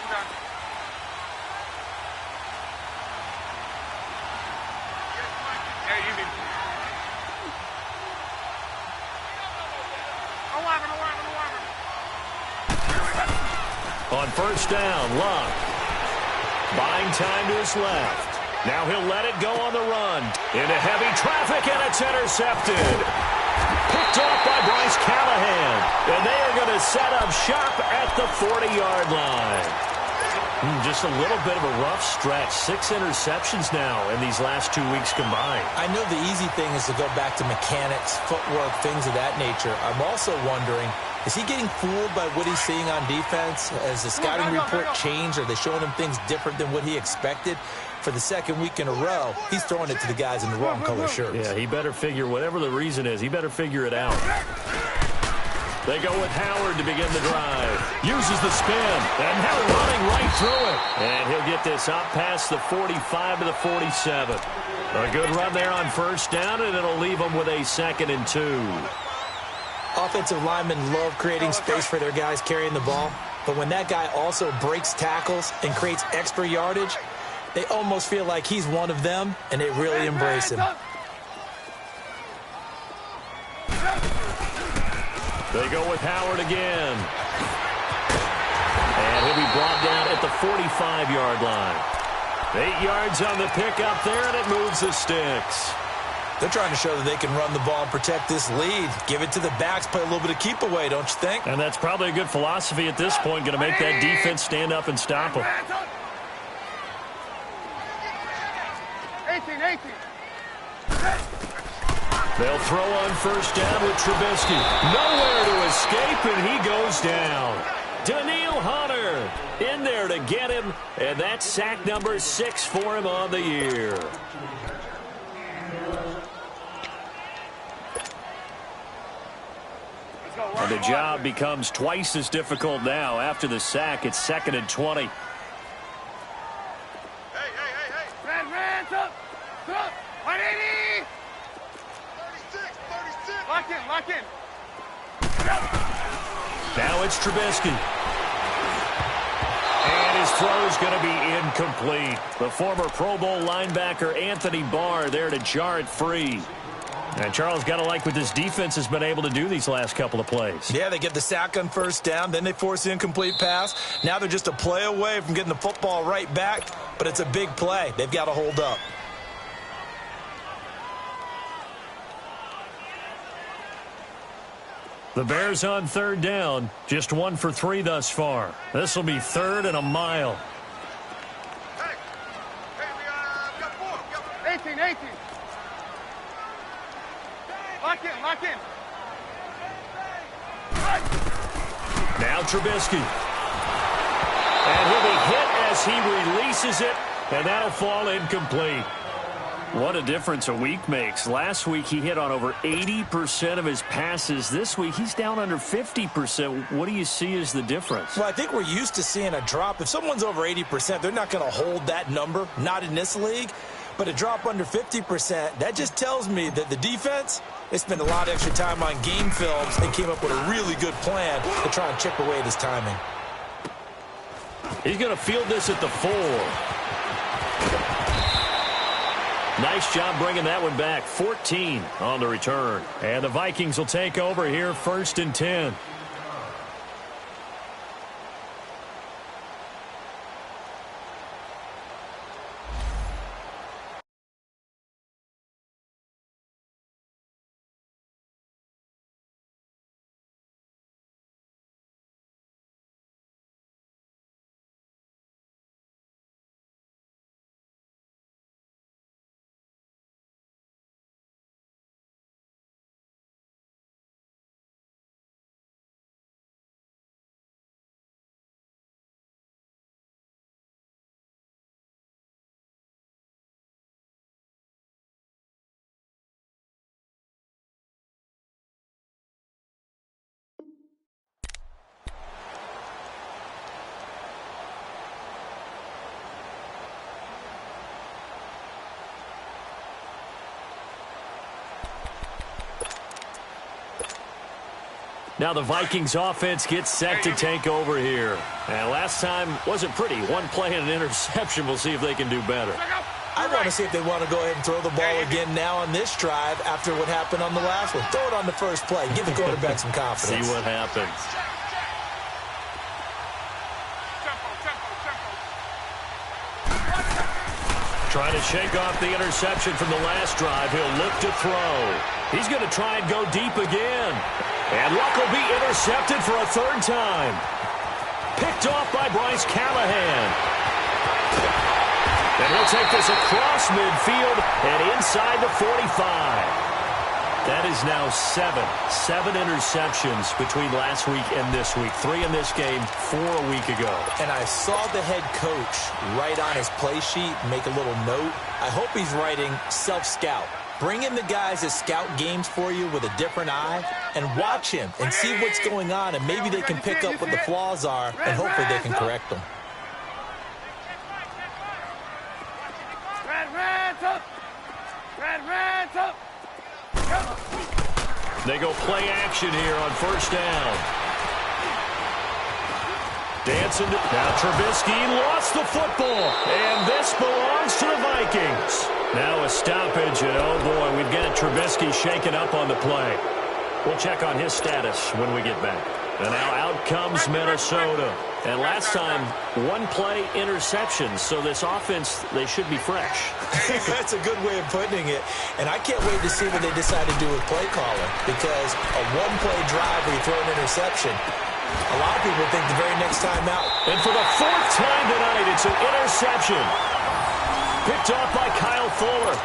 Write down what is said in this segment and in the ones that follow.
done. Hey, you need. On first down, Luck. Buying time to his left. Now he'll let it go on the run. Into heavy traffic, and it's intercepted. Picked off by Bryce Callahan. And they are going to set up shop at the 40-yard line. Just a little bit of a rough stretch. 6 interceptions now in these last 2 weeks combined. I know the easy thing is to go back to mechanics, footwork, things of that nature. I'm also wondering, is he getting fooled by what he's seeing on defense? Has the scouting report changed? Are they showing him things different than what he expected? For the second week in a row, he's throwing it to the guys in the wrong color shirts. Yeah, he better figure, whatever the reason is, he better figure it out. They go with Howard to begin the drive. Uses the spin, and now running right through it. And he'll get this up past the 45 to the 47. A good run there on first down, and it'll leave them with a 2nd and 2. Offensive linemen love creating space for their guys carrying the ball, but when that guy also breaks tackles and creates extra yardage, they almost feel like he's one of them, and they really embrace him. They go with Howard again. And he'll be brought down at the 45-yard line. 8 yards on the pickup there, and it moves the sticks. They're trying to show that they can run the ball and protect this lead. Give it to the backs, play a little bit of keep away, don't you think? And that's probably a good philosophy at this point, going to make that defense stand up and stop them. 18. They'll throw on first down with Trubisky. Nowhere to escape, and he goes down. Daniil Hunter in there to get him, and that's sack number 6 for him on the year. And the job becomes twice as difficult now. After the sack, it's 2nd and 20. Hey. Man, up. 180. 36. Lock in. Now it's Trubisky. And his throw's going to be incomplete. The former Pro Bowl linebacker Anthony Barr there to jar it free. And Charles, got to like what this defense has been able to do these last couple of plays. Yeah, they get the sack on first down, then they force the incomplete pass. Now they're just a play away from getting the football right back, but it's a big play. They've got to hold up. The Bears on 3rd down, just 1 for 3 thus far. This will be 3rd and a mile. Hey, we got 4. 18. Lock in. Now Trubisky. And he'll be hit as he releases it, and that'll fall incomplete. What a difference a week makes. Last week he hit on over 80% of his passes. This week he's down under 50%. What do you see as the difference? Well, I think we're used to seeing a drop. If someone's over 80%, they're not going to hold that number, not in this league. But a drop under 50%, that just tells me that the defense, they spent a lot of extra time on game films and came up with a really good plan to try and chip away at his timing. He's going to field this at the 4. Nice job bringing that one back. 14 on the return. And the Vikings will take over here 1st and 10. Now the Vikings offense gets set to take over here. And last time wasn't pretty. One play and an interception. We'll see if they can do better. I want to see if they want to go ahead and throw the ball again now on this drive after what happened on the last one. Throw it on the first play. Give the quarterback some confidence. See what happens. Trying to shake off the interception from the last drive. He'll look to throw. He's going to try and go deep again. And Luck will be intercepted for a third time. Picked off by Bryce Callahan. And he'll take this across midfield and inside the 45. That is now seven interceptions between last week and this week. 3 in this game, 4 a week ago. And I saw the head coach write on his play sheet, make a little note. I hope he's writing self-scout. Bring in the guys that scout games for you with a different eye and watch him and see what's going on, and maybe they can pick up what the flaws are, and hopefully they can correct them. They go play action here on first down. Dancing. Now Trubisky lost the football. And this belongs to the Vikings. Now a stoppage. And oh boy, we've got Trubisky shaken up on the play. We'll check on his status when we get back. And now out comes Minnesota. And last time, 1 play interception. So this offense, they should be fresh. That's a good way of putting it. And I can't wait to see what they decide to do with play calling. Because a 1-play drive where you throw an interception, a lot of people think the very next time out. And for the 4th time tonight, it's an interception. Picked off by Kyle Fuller.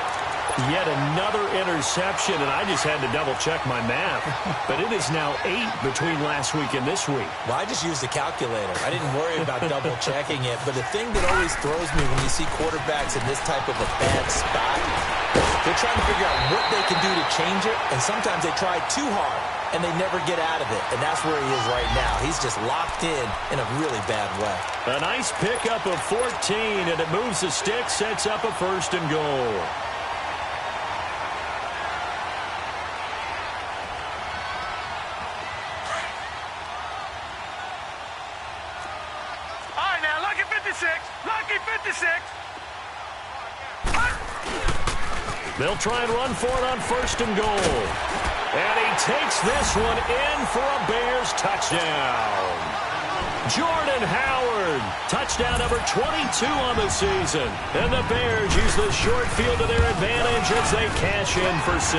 Yet another interception, and I just had to double-check my math. But it is now 8 between last week and this week. Well, I just used the calculator. I didn't worry about double-checking it. But the thing that always throws me when you see quarterbacks in this type of a bad spot, they're trying to figure out what they can do to change it, and sometimes they try too hard, and they never get out of it. And that's where he is right now. He's just locked in a really bad way. A nice pickup of 14, and it moves the stick, sets up a 1st and goal. They'll try and run for it on 1st and goal. And he takes this one in for a Bears touchdown. Jordan Howard, touchdown number 22 on the season. And the Bears use the short field to their advantage as they cash in for 6.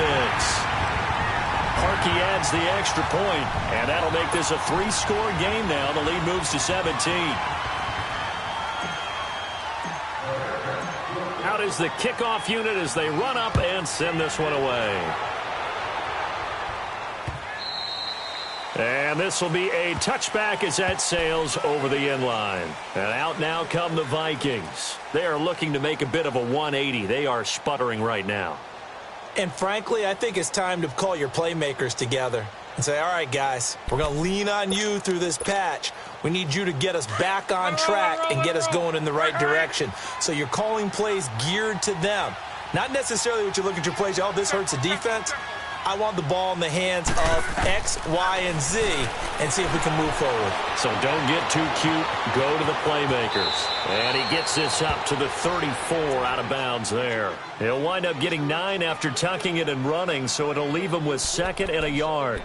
Parkey adds the extra point, and that'll make this a 3-score game now. The lead moves to 17. Out is the kickoff unit as they run up and send this one away. And this will be a touchback as that sails over the end line. And out now come the Vikings. They are looking to make a bit of a 180. They are sputtering right now. And frankly, I think it's time to call your playmakers together and say, all right, guys, we're going to lean on you through this patch. We need you to get us back on track and get us going in the right direction. So you're calling plays geared to them. Not necessarily what you look at your plays, oh, this hurts the defense. I want the ball in the hands of X, Y, and Z and see if we can move forward. So don't get too cute. Go to the playmakers. And he gets this up to the 34 out of bounds there. He'll wind up getting 9 after tucking it and running, so it'll leave him with 2nd and a yard.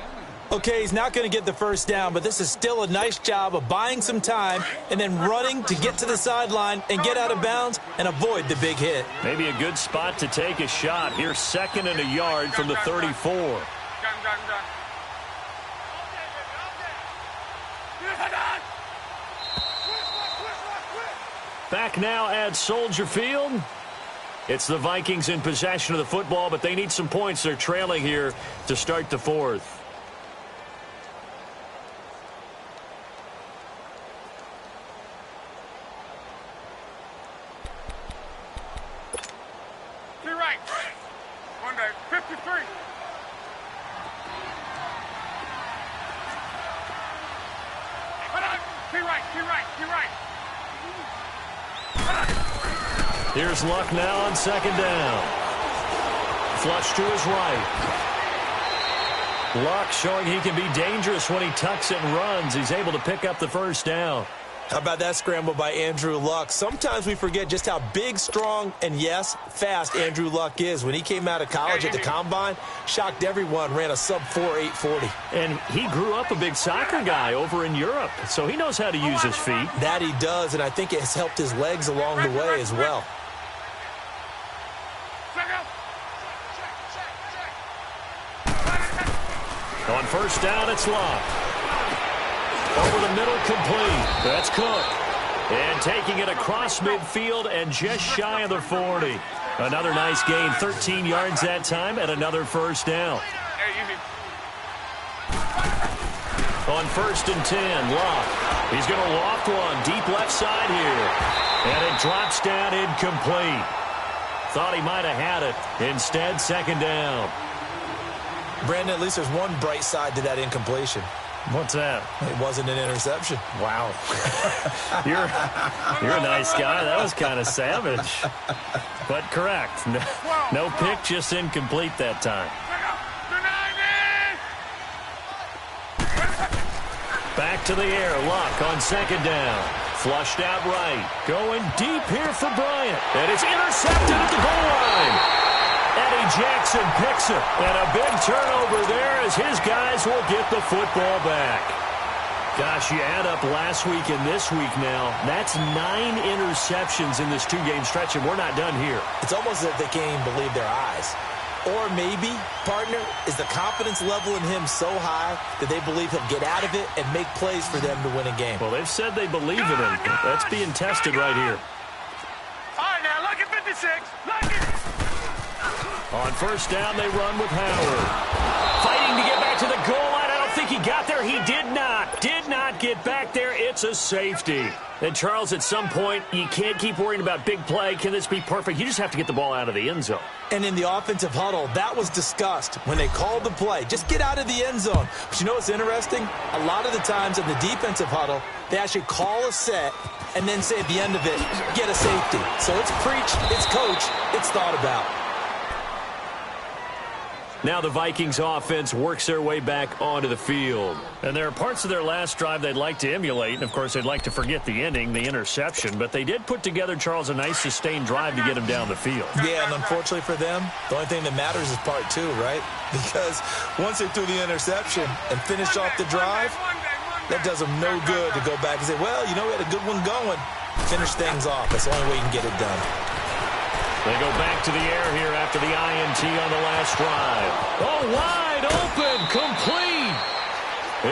Okay, he's not going to get the first down, but this is still a nice job of buying some time and then running to get to the sideline and get out of bounds and avoid the big hit. Maybe a good spot to take a shot. Here's 2nd and a yard from the 34. Back now at Soldier Field. It's the Vikings in possession of the football, but they need some points. They're trailing here to start the 4th. Here's Luck now on 2nd down. Flush to his right. Luck showing he can be dangerous when he tucks it and runs. He's able to pick up the first down. How about that scramble by Andrew Luck? Sometimes we forget just how big, strong, and, yes, fast Andrew Luck is. When he came out of college at the Combine, shocked everyone, ran a sub-4 840. And he grew up a big soccer guy over in Europe, so he knows how to use his feet. That he does, and I think it has helped his legs along the way as well. On first down, it's Luck. Over the middle, complete. That's Cook. And taking it across midfield and just shy of the 40. Another nice gain, 13 yards that time, and another first down. On first and 10, Luck. He's going to loft one deep left side here. And it drops down incomplete. Thought he might have had it. Instead, second down. Brandon, at least there's one bright side to that incompletion. What's that? It wasn't an interception. Wow. You're a nice guy. That was kind of savage. But correct. No pick, just incomplete that time. Back to the air. Luck on second down. Flushed out right. Going deep here for Bryant. And it's intercepted at the goal line. Eddie Jackson picks it, and a big turnover there as his guys will get the football back. Gosh, you add up last week and this week now, that's 9 interceptions in this two-game stretch, and we're not done here. It's almost as if they can't even believe their eyes. Or maybe, partner, is the confidence level in him so high that they believe he'll get out of it and make plays for them to win a game. Well, they've said they believe in him. That's being tested right here. All right, now, look at 56. Look at On first down, they run with Howard. Fighting to get back to the goal line. I don't think he got there. He did not. Did not get back there. It's a safety. And, Charles, at some point, you can't keep worrying about big play. Can this be perfect? You just have to get the ball out of the end zone. And in the offensive huddle, that was discussed when they called the play. Just get out of the end zone. But you know what's interesting? A lot of the times in the defensive huddle, they actually call a set and then say at the end of it, get a safety. So it's preached, it's coached, it's thought about. Now the Vikings offense works their way back onto the field. And there are parts of their last drive they'd like to emulate. And, of course, they'd like to forget the ending, the interception. But they did put together, Charles, a nice sustained drive to get him down the field. Yeah, and unfortunately for them, the only thing that matters is part 2, right? Because once they threw the interception and finished off the drive, that does them no good to go back and say, well, you know, we had a good one going. Finish things off. That's the only way you can get it done. They go back to the air here after the INT on the last drive. Oh, wide open, complete.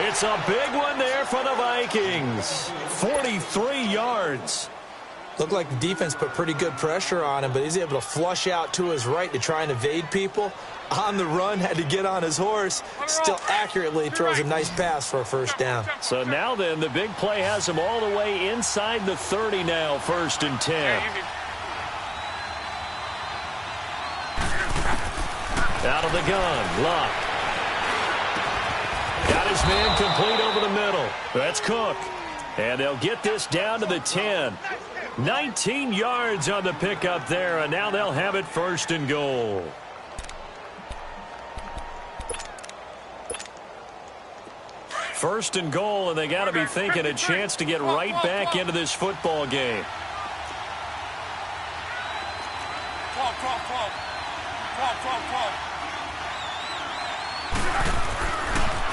It's a big one there for the Vikings. 43 yards. Looked like the defense put pretty good pressure on him, but he's able to flush out to his right to try and evade people. On the run, had to get on his horse. Still accurately throws a nice pass for a first down. So now then, the big play has him all the way inside the 30 now, first and 10. Out of the gun, Luck. Got his man complete over the middle. That's Cook. And they'll get this down to the 10. 19 yards on the pickup there, and now they'll have it first and goal. First and goal, and they got to be thinking a chance to get right back into this football game. 12.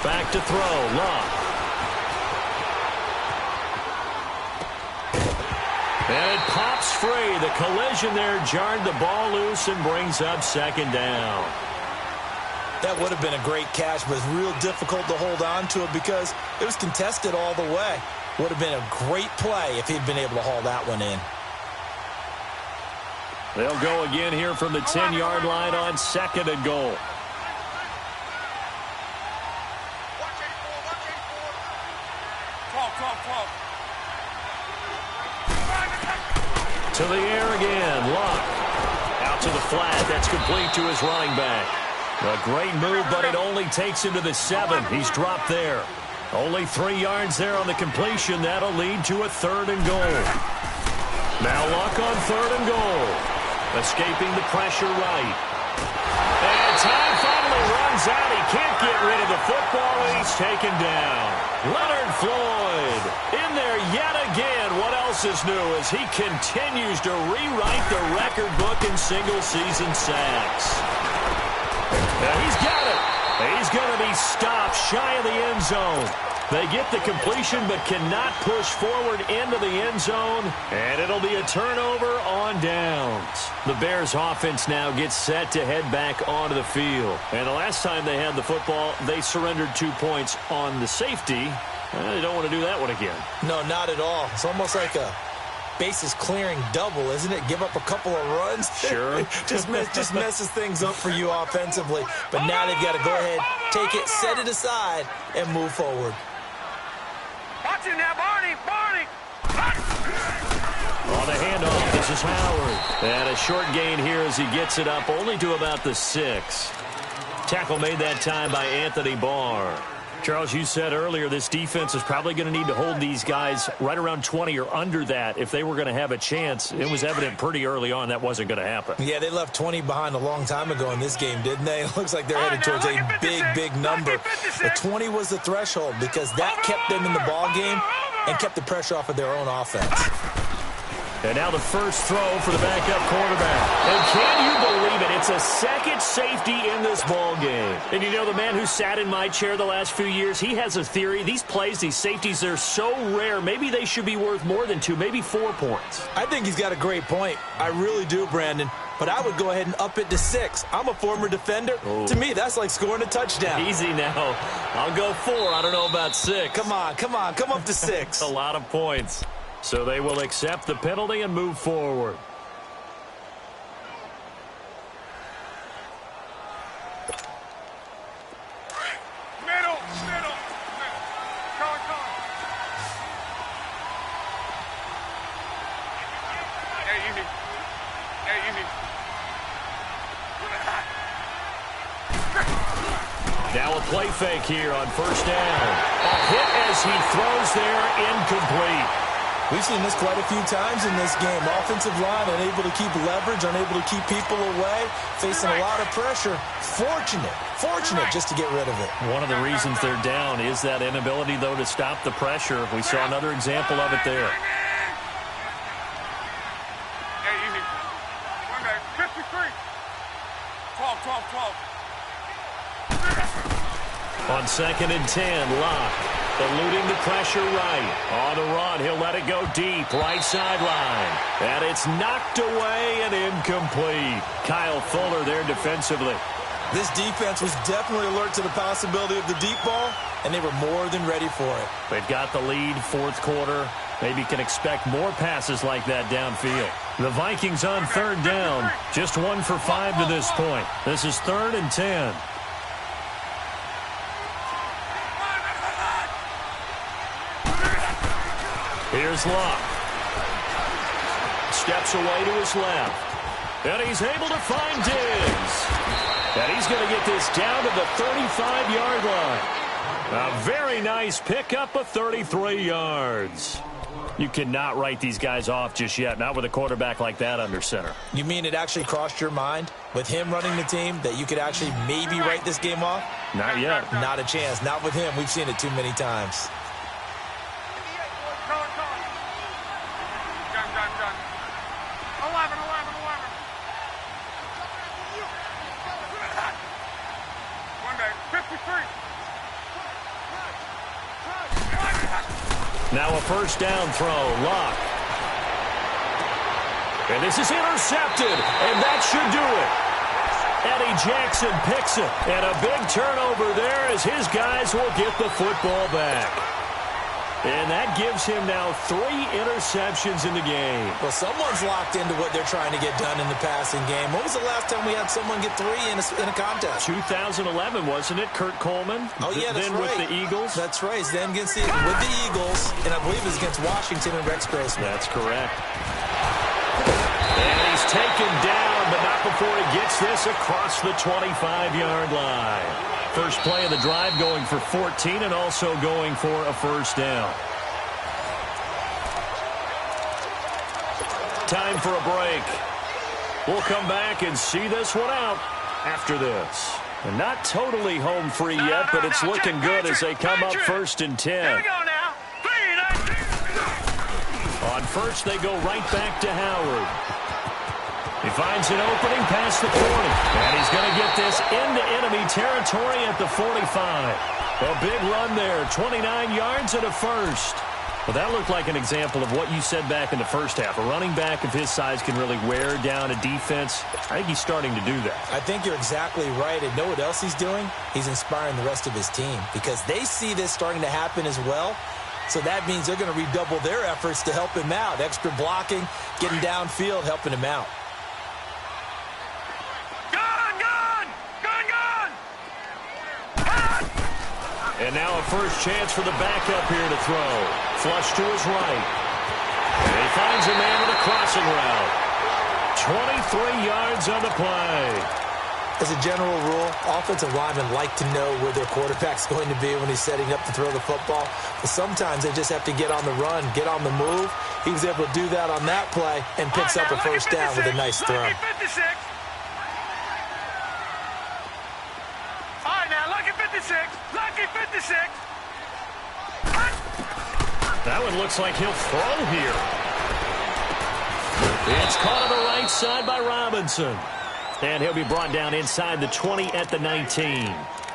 Back to throw, Luck. And it pops free. The collision there jarred the ball loose and brings up second down. That would have been a great catch, but it's real difficult to hold on to it because it was contested all the way. Would have been a great play if he'd been able to haul that one in. They'll go again here from the 10-yard line on second and goal. To the air again, Luck. Out to the flat, that's complete to his running back. A great move, but it only takes him to the 7. He's dropped there. Only 3 yards there on the completion. That'll lead to a third and goal. Now Luck on third and goal. Escaping the pressure right. And time finally runs out. He can't get rid of the football, and he's taken down. Leonard Floyd in there yet again. What else is new as he continues to rewrite the record book in single-season sacks. Now he's got it. He's going to be stopped shy of the end zone. They get the completion but cannot push forward into the end zone, and it'll be a turnover on downs. The Bears offense now gets set to head back onto the field. And the last time they had the football, they surrendered 2 points on the safety. They don't want to do that one again. No, not at all. It's almost like a bases clearing double, isn't it? Give up a couple of runs. Sure. just messes things up for you offensively. But now they've got to go ahead, take it, set it aside, and move forward. Watch it now, Barney! On the handoff, this is Howard. And a short gain here as he gets it up only to about the 6. Tackle made that time by Anthony Barr. Charles, you said earlier this defense is probably going to need to hold these guys right around 20 or under that if they were going to have a chance. It was evident pretty early on that wasn't going to happen. Yeah, they left 20 behind a long time ago in this game, didn't they? It looks like they're headed towards a big number. But 20 was the threshold because that kept them in the ball game and kept the pressure off of their own offense. And now the first throw for the backup quarterback. And can you believe it? It's a second safety in this ball game. And you know, the man who sat in my chair the last few years, he has a theory. These plays, these safeties, they're so rare. Maybe they should be worth more than 2, maybe 4 points. I think he's got a great point. I really do, Brandon. But I would go ahead and up it to 6. I'm a former defender. Oh. To me, that's like scoring a touchdown. Easy now. I'll go 4. I don't know about 6. Come on. Come up to 6. A lot of points. So they will accept the penalty and move forward. Middle. Come on. Hey, you need. Now a play fake here on first down. A hit as he throws there, incomplete. We've seen this quite a few times in this game. Offensive line unable to keep leverage, unable to keep people away, facing a lot of pressure. Fortunate just to get rid of it. One of the reasons they're down is that inability, though, to stop the pressure. We saw another example of it there. Hey, you need. 53. 12. On 2nd and 10, Locke eluding the pressure right. On the run, he'll let it go deep, right sideline. And it's knocked away and incomplete. Kyle Fuller there defensively. This defense was definitely alert to the possibility of the deep ball, and they were more than ready for it. They've got the lead, 4th quarter. Maybe can expect more passes like that downfield. The Vikings on 3rd down. Just 1 for 5 to this point. This is 3rd and 10. Here's Locke. Steps away to his left. And he's able to find Diggs. And he's going to get this down to the 35-yard line. A very nice pickup of 33 yards. You cannot write these guys off just yet, not with a quarterback like that under center. You mean it actually crossed your mind with him running the team that you could actually maybe write this game off? Not yet. Not a chance. Not with him. We've seen it too many times. Gun. 11. One day, 53. Now a first down throw. Locke. And this is intercepted. And that should do it. Eddie Jackson picks it. And a big turnover there as his guys will get the football back. And that gives him now 3 interceptions in the game. Well, someone's locked into what they're trying to get done in the passing game. When was the last time we had someone get 3 in a contest? 2011, wasn't it? Kurt Coleman. Oh, yeah, that's then right. with the Eagles. That's right. Then with the Eagles, and I believe it was against Washington and Rex Grossman. That's correct. And he's taken down, but not before he gets this across the 25-yard line. First play of the drive going for 14 and also going for a first down. Time for a break. We'll come back and see this one out. after this. And not totally home free yet, but it's looking good as they come up 1st and 10. Here we go now. 3, On first, they go right back to Howard. He finds an opening past the 40. And he's going to get this into enemy territory at the 45. A big run there, 29 yards and a first. Well, that looked like an example of what you said back in the first half. A running back of his size can really wear down a defense. I think he's starting to do that. I think you're exactly right. And know what else he's doing? He's inspiring the rest of his team because they see this starting to happen as well. So that means they're going to redouble their efforts to help him out. Extra blocking, getting downfield, helping him out. And now a first chance for the backup here to throw. Flush to his right. And he finds a man with a crossing route. 23 yards on the play. As a general rule, offensive linemen like to know where their quarterback's going to be when he's setting up to throw the football. But sometimes they just have to get on the run, get on the move. He was able to do that on that play and picks up a first down with a nice throw. All right, now, lucky 56. Lucky 56. That one looks like he'll throw here. It's caught on the right side by Robinson. And he'll be brought down inside the 20 at the 19.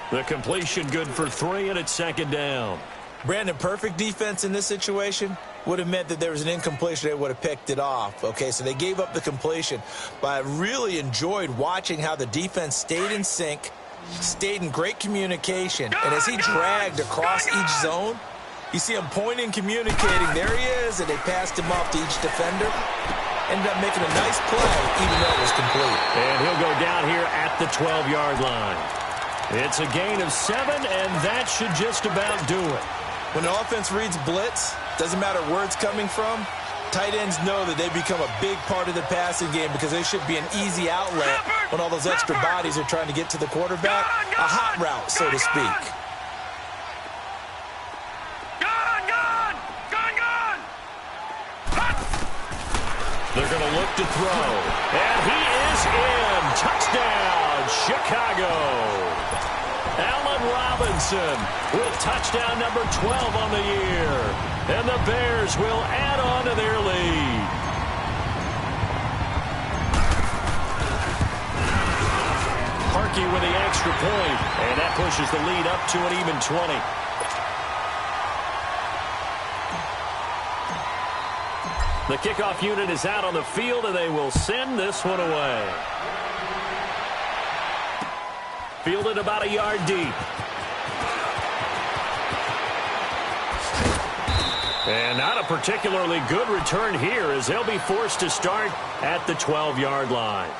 The completion good for 3, and it's 2nd down. Brandon, perfect defense in this situation would have meant that there was an incompletion. They would have picked it off. Okay, so they gave up the completion. But I really enjoyed watching how the defense stayed in sync, stayed in great communication. And as he dragged across each zone, you see him pointing, communicating. There he is, and they passed him off to each defender. Ended up making a nice play, even though it was complete. And he'll go down here at the 12-yard line. It's a gain of 7, and that should just about do it. When an offense reads blitz, doesn't matter where it's coming from, tight ends know that they become a big part of the passing game because they should be an easy outlet when all those extra bodies are trying to get to the quarterback. A hot route, so to speak. They're going to look to throw. And he is in. Touchdown, Chicago. Allen Robinson with touchdown number 12 on the year. And the Bears will add on to their lead. Harkey with the extra point. And that pushes the lead up to an even 20. The kickoff unit is out on the field, and they will send this one away. Fielded about a yard deep. And not a particularly good return here as they'll be forced to start at the 12-yard line.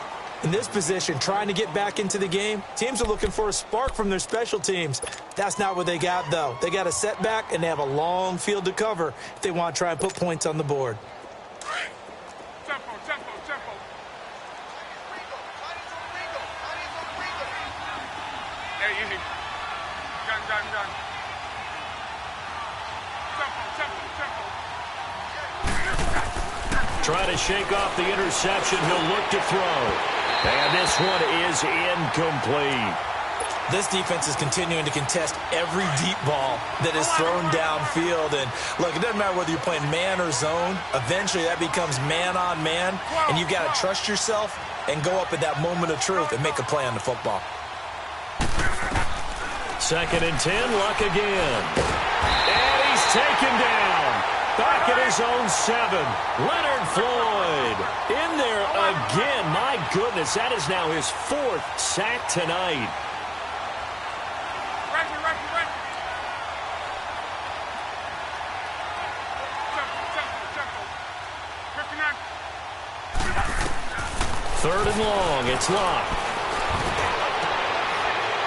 In this position, trying to get back into the game, teams are looking for a spark from their special teams. That's not what they got, though. They got a setback, and they have a long field to cover if they want to try and put points on the board. Tempo. Hey, easy. Gun. Tempo. Try to shake off the interception. He'll look to throw. And this one is incomplete. This defense is continuing to contest every deep ball that is thrown downfield. And, look, it doesn't matter whether you're playing man or zone. Eventually, that becomes man-on-man, and you've got to trust yourself and go up at that moment of truth and make a play on the football. 2nd and 10, Luck again. And he's taken down. Back at his own 7. Leonard Floyd in there again. My goodness, that is now his 4th sack tonight. Third and long, it's Luck.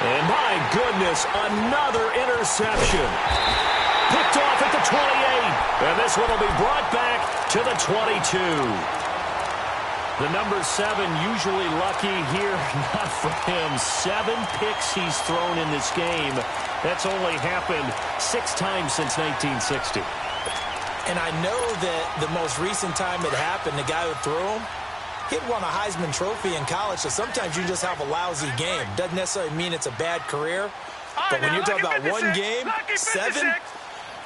And my goodness, another interception. Picked off at the 28. And this one will be brought back to the 22. The number 7 usually lucky here. Not for him. 7 picks he's thrown in this game. That's only happened 6 times since 1960. And I know that the most recent time it happened, the guy who threw him, He won a Heisman Trophy in college, so sometimes you just have a lousy game. Doesn't necessarily mean it's a bad career. But when you're talking about one game, 7,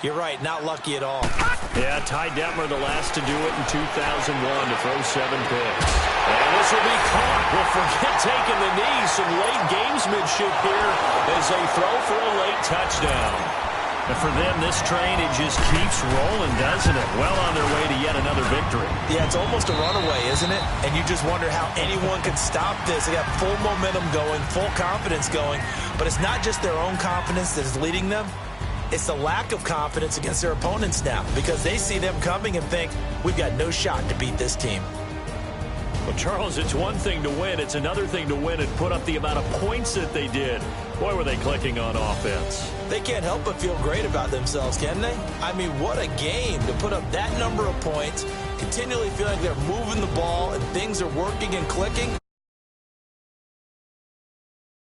you're right, not lucky at all. Yeah, Ty Detmer, the last to do it in 2001 to throw 7 picks. And this will be caught. Well, forget taking the knee. Some late gamesmanship here as they throw for a late touchdown. And for them, this train, it just keeps rolling, doesn't it? Well on their way to yet another victory. Yeah, it's almost a runaway, isn't it? And you just wonder how anyone can stop this. They got full momentum going, full confidence going. But it's not just their own confidence that is leading them. It's the lack of confidence against their opponents now because they see them coming and think, we've got no shot to beat this team. Well, Charles, it's one thing to win. It's another thing to win and put up the amount of points that they did. Boy, were they clicking on offense. They can't help but feel great about themselves, can they? I mean, what a game to put up that number of points, continually feel like they're moving the ball and things are working and clicking.